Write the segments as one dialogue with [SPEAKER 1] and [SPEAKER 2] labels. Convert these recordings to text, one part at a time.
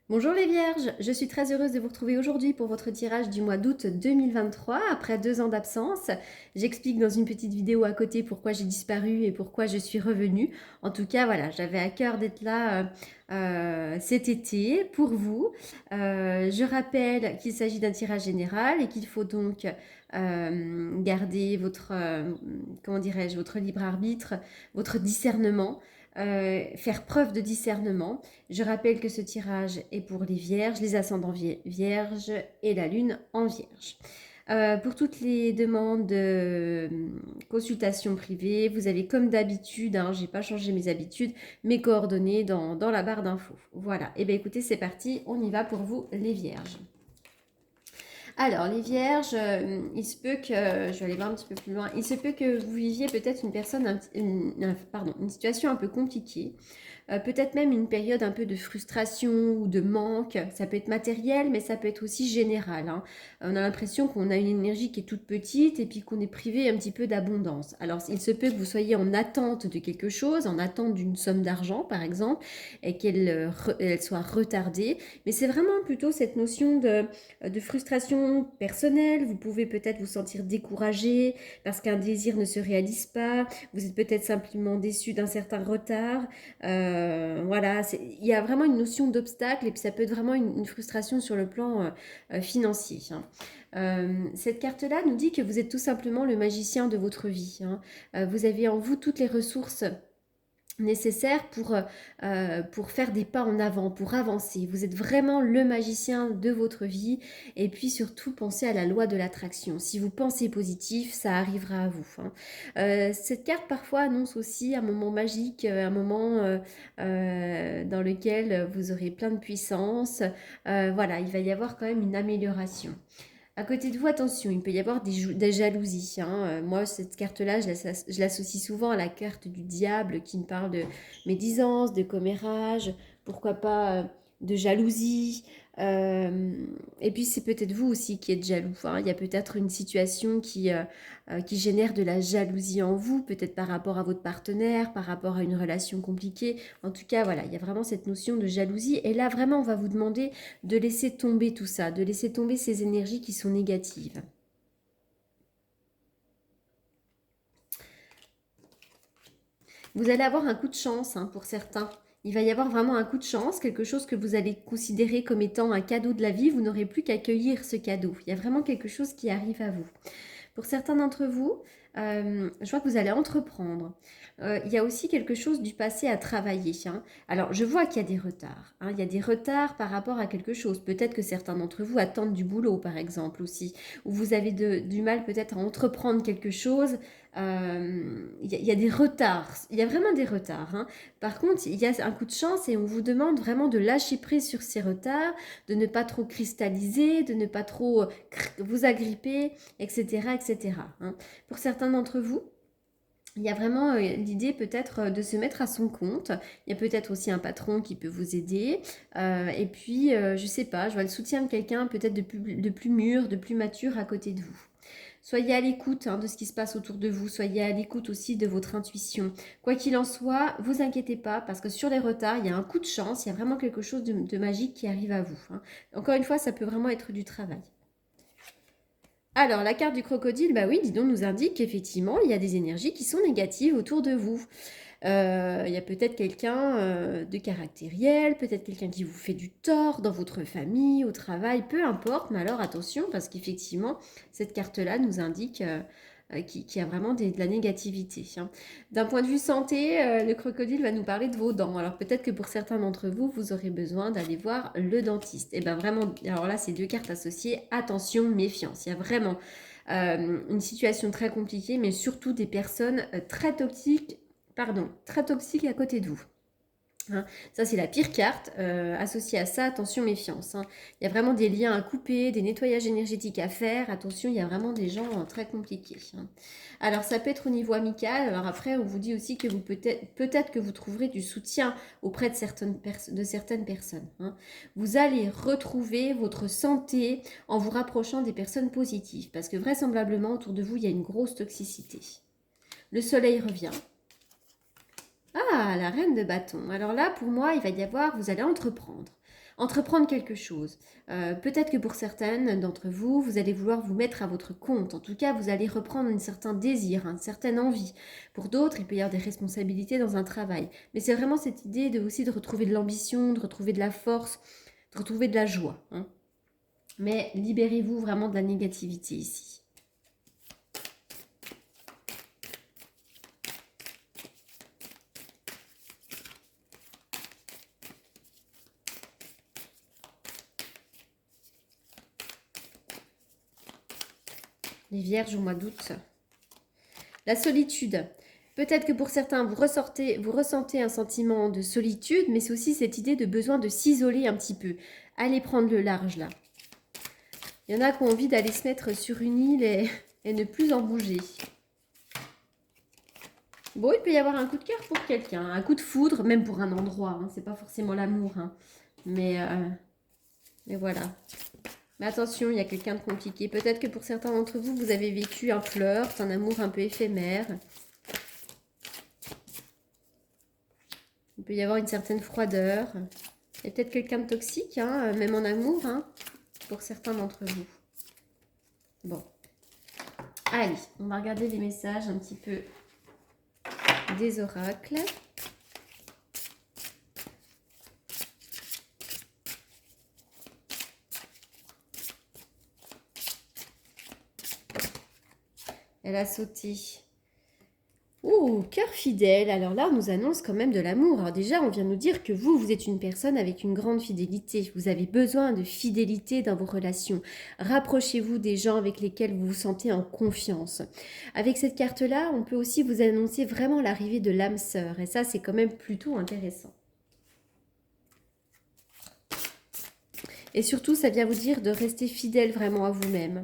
[SPEAKER 1] Bonjour les Vierges, je suis très heureuse de vous retrouver aujourd'hui pour votre tirage du mois d'août 2023, après 2 ans d'absence. J'explique dans une petite vidéo à côté pourquoi j'ai disparu et pourquoi je suis revenue. En tout cas, voilà, j'avais à cœur d'être là cet été pour vous. Je rappelle qu'il s'agit d'un tirage général et qu'il faut donc garder votre, comment dirais-je, votre libre arbitre, votre discernement. Faire preuve de discernement. Je rappelle que ce tirage est pour les vierges, les ascendants vierges et la lune en vierge. Pour toutes les demandes de consultation privée, vous avez comme d'habitude, j'ai pas changé mes habitudes, mes coordonnées dans la barre d'infos. Voilà, et bien écoutez, c'est parti, on y va pour vous les vierges. Alors, les vierges, il se peut que, je vais aller voir un petit peu plus loin, il se peut que vous viviez peut-être une situation un peu compliquée. Peut-être même une période un peu de frustration ou de manque. Ça peut être matériel, mais ça peut être aussi général, hein. On a l'impression qu'on a une énergie qui est toute petite et puis qu'on est privé un petit peu d'abondance. Alors, il se peut que vous soyez en attente de quelque chose, en attente d'une somme d'argent, par exemple, et qu'elle soit retardée. Mais c'est vraiment plutôt cette notion de frustration personnelle. Vous pouvez peut-être vous sentir découragé parce qu'un désir ne se réalise pas. Vous êtes peut-être simplement déçu d'un certain retard. Voilà, il y a vraiment une notion d'obstacle et puis ça peut être vraiment une frustration sur le plan financier, hein. Cette carte-là nous dit que vous êtes tout simplement le magicien de votre vie, hein. Vous avez en vous toutes les ressources nécessaires pour faire des pas en avant, pour avancer. Vous êtes vraiment le magicien de votre vie et puis surtout pensez à la loi de l'attraction. Si vous pensez positif, ça arrivera à vous, hein. Cette carte parfois annonce aussi un moment magique, un moment dans lequel vous aurez plein de puissance. Voilà, il va y avoir quand même une amélioration. À côté de vous, attention, il peut y avoir des jalousies, hein. Moi, cette carte-là, je l'associe souvent à la carte du diable qui me parle de médisance, de commérage, pourquoi pas de jalousie. Euh, et puis, c'est peut-être vous aussi qui êtes jaloux, hein. Il y a peut-être une situation qui génère de la jalousie en vous, peut-être par rapport à votre partenaire, par rapport à une relation compliquée. En tout cas, voilà, il y a vraiment cette notion de jalousie. Et là, vraiment, on va vous demander de laisser tomber tout ça, de laisser tomber ces énergies qui sont négatives. Vous allez avoir un coup de chance, pour certains. Il va y avoir vraiment un coup de chance, quelque chose que vous allez considérer comme étant un cadeau de la vie. Vous n'aurez plus qu'à accueillir ce cadeau. Il y a vraiment quelque chose qui arrive à vous. Pour certains d'entre vous, je vois que vous allez entreprendre. Il y a aussi quelque chose du passé à travailler, hein. Alors, je vois qu'il y a des retards, hein. Il y a des retards par rapport à quelque chose. Peut-être que certains d'entre vous attendent du boulot, par exemple, aussi. Ou vous avez du mal peut-être à entreprendre quelque chose. Il y a des retards. Il y a vraiment des retards, hein. Par contre, il y a un coup de chance et on vous demande vraiment de lâcher prise sur ces retards, de ne pas trop cristalliser, de ne pas trop vous agripper, etc., etc., hein. Pour certains d'entre vous, il y a vraiment l'idée peut-être de se mettre à son compte. Il y a peut-être aussi un patron qui peut vous aider. Et puis, je sais pas, je vois le soutien de quelqu'un peut-être de plus mûr, de plus mature à côté de vous. Soyez à l'écoute, de ce qui se passe autour de vous. Soyez à l'écoute aussi de votre intuition. Quoi qu'il en soit, vous inquiétez pas parce que sur les retards, il y a un coup de chance. Il y a vraiment quelque chose de magique qui arrive à vous, hein. Encore une fois, ça peut vraiment être du travail. Alors, la carte du crocodile, bah oui, dis donc, nous indique qu'effectivement, il y a des énergies qui sont négatives autour de vous. Il y a peut-être quelqu'un de caractériel, peut-être quelqu'un qui vous fait du tort dans votre famille, au travail, peu importe, mais alors attention, parce qu'effectivement, cette carte-là nous indique qu'il y a vraiment de la négativité, hein. D'un point de vue santé, le crocodile va nous parler de vos dents. Alors peut-être que pour certains d'entre vous, vous aurez besoin d'aller voir le dentiste. Et bien vraiment, alors là, c'est 2 cartes associées, attention, méfiance. Il y a vraiment une situation très compliquée, mais surtout des personnes très toxiques à côté de vous, hein. Ça, c'est la pire carte. Associée à ça, attention, méfiance, hein. Il y a vraiment des liens à couper, des nettoyages énergétiques à faire. Attention, il y a vraiment des gens très compliqués, hein. Alors, ça peut être au niveau amical. Alors après, on vous dit aussi que vous peut-être que vous trouverez du soutien auprès de certaines personnes, hein. Vous allez retrouver votre santé en vous rapprochant des personnes positives. Parce que vraisemblablement, autour de vous, il y a une grosse toxicité. Le soleil revient. Ah, la reine de bâton. Alors là, pour moi, il va y avoir, vous allez entreprendre. Entreprendre quelque chose. Peut-être que pour certaines d'entre vous, vous allez vouloir vous mettre à votre compte. En tout cas, vous allez reprendre un certain désir, une certaine envie. Pour d'autres, il peut y avoir des responsabilités dans un travail. Mais c'est vraiment cette idée de, aussi de retrouver de l'ambition, de retrouver de la force, de retrouver de la joie, hein. Mais libérez-vous vraiment de la négativité ici. Les vierges au mois d'août. La solitude. Peut-être que pour certains, vous ressentez un sentiment de solitude, mais c'est aussi cette idée de besoin de s'isoler un petit peu. Allez prendre le large là. Il y en a qui ont envie d'aller se mettre sur une île et ne plus en bouger. Bon, il peut y avoir un coup de cœur pour quelqu'un, un coup de foudre, même pour un endroit, hein. C'est pas forcément l'amour, hein. Mais voilà. Mais attention, il y a quelqu'un de compliqué. Peut-être que pour certains d'entre vous, vous avez vécu un flirt, un amour un peu éphémère. Il peut y avoir une certaine froideur. Il y a peut-être quelqu'un de toxique, hein, même en amour, hein, pour certains d'entre vous. Bon. Allez, on va regarder les messages un petit peu des oracles. Elle a sauté. Oh, cœur fidèle. Alors là, on nous annonce quand même de l'amour. Alors déjà, on vient nous dire que vous êtes une personne avec une grande fidélité. Vous avez besoin de fidélité dans vos relations. Rapprochez-vous des gens avec lesquels vous vous sentez en confiance. Avec cette carte-là, on peut aussi vous annoncer vraiment l'arrivée de l'âme sœur. Et ça, c'est quand même plutôt intéressant. Et surtout, ça vient vous dire de rester fidèle vraiment à vous-même.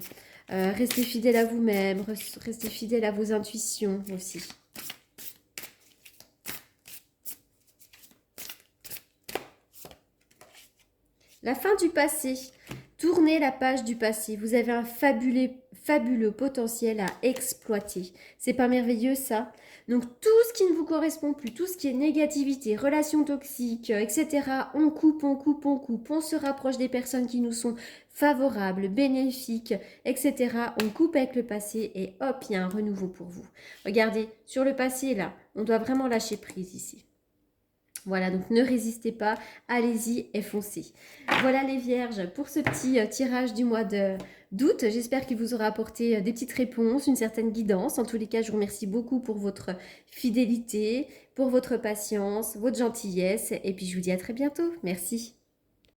[SPEAKER 1] Restez fidèle à vous-même, restez fidèle à vos intuitions aussi. La fin du passé. Tournez la page du passé. Vous avez un fabuleux potentiel à exploiter. C'est pas merveilleux ça? Donc tout ce qui ne vous correspond plus, tout ce qui est négativité, relations toxiques, etc. On coupe, on coupe, on coupe. On se rapproche des personnes qui nous sont favorables, bénéfiques, etc. On coupe avec le passé et hop, il y a un renouveau pour vous. Regardez, sur le passé là, on doit vraiment lâcher prise ici. Voilà, donc ne résistez pas, allez-y et foncez. Voilà les vierges pour ce petit tirage du mois d'août. J'espère qu'il vous aura apporté des petites réponses, une certaine guidance. En tous les cas, je vous remercie beaucoup pour votre fidélité, pour votre patience, votre gentillesse. Et puis je vous dis à très bientôt. Merci.